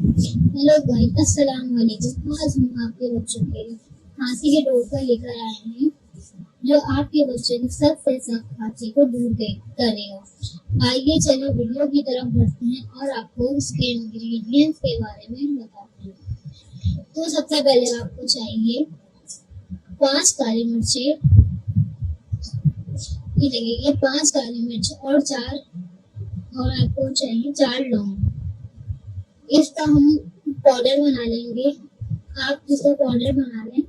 Hello भाई, अस्सलाम वालेकुम। आज हम आपके बच्चों के लिए खांसी के टोटका लेकर आए हैं जो आपके बच्चे की सबसे सख्त खांसी को दूर करेगा। आइए चलो वीडियो की तरफ बढ़ते हैं और आपको इसके इंग्रेडिएंट्स के बारे में बताते हैं। तो सबसे पहले आपको चाहिए 5 काली मिर्चें, ये देखिए ये 5 काली मिर्च और आपको चाहिए 4 लौंग। इसका हम पाउडर बना लेंगे, आप इसका पाउडर बना लें।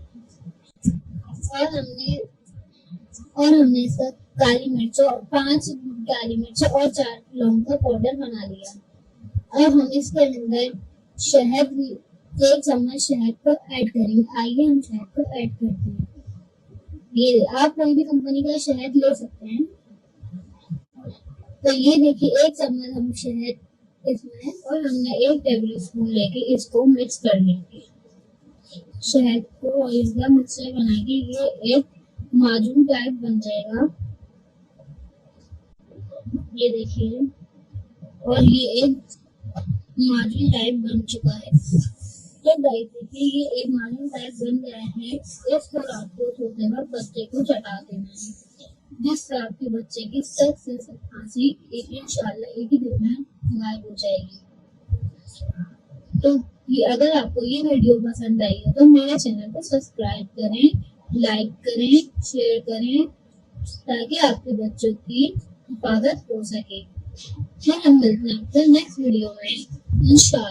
और हमने इसका काली मिर्च और 5 काली मिर्च और 4 लौंग का पाउडर बना लिया। अब हम इसके अंदर शहद, 1 चम्मच शहद को ऐड करेंगे। आइए हम शहद को ऐड करते हैं। ये आप कोई भी कंपनी का शहद ले सकते हैं। तो ये देखिए 1 चम्मच हम शहद इसमें, और हमने 1 टेबल स्पून लेके इसको मिक्स कर लेंगे। शहद को और इसका मिक्सचर बनाएंगे, ये एक माजून टाइप बन जाएगा। ये देखिए, और ये एक माजून टाइप बन चुका है। तो गाइस देखिए ये एक माजून टाइप बन गया है। इसको रात को सोते वक्त बच्चे को चटा देना है, जिससे आपके बच्चे की सख्त से सख्त खांसी इंशाल्लाह एक ही दिन में गायब हो जाएगी। तो ये अगर आपको ये वीडियो पसंद आई है तो मेरे चैनल को सब्सक्राइब करें, लाइक करें, शेयर करें, ताकि आपके बच्चों की हिफाजत हो सके। फिर हम मिलते हैं नेक्स्ट वीडियो में इंशाल्लाह।